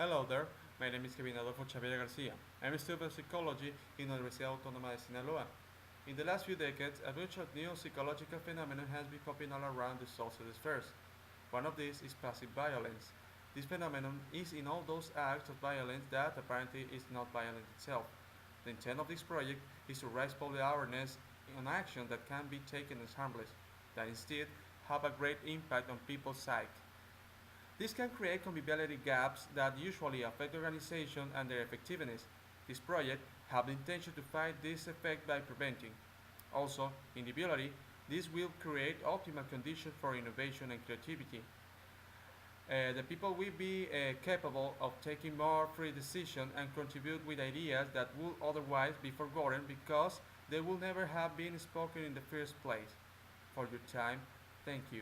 Hello there, my name is Kevin Adolfo Xavier Garcia. I'm a student of psychology in the Universidad Autónoma de Sinaloa. In the last few decades, a bunch of new psychological phenomena has been popping all around the social spheres. One of these is passive violence. This phenomenon is in all those acts of violence that apparently is not violence itself. The intent of this project is to raise public awareness on action that can be taken as harmless, that instead have a great impact on people's psyche. This can create conviviality gaps that usually affect organization and their effectiveness. This project has the intention to fight this effect by preventing. Also, individually, this will create optimal conditions for innovation and creativity. The people will be capable of taking more free decisions and contribute with ideas that would otherwise be forgotten because they would never have been spoken in the first place. For your time, thank you.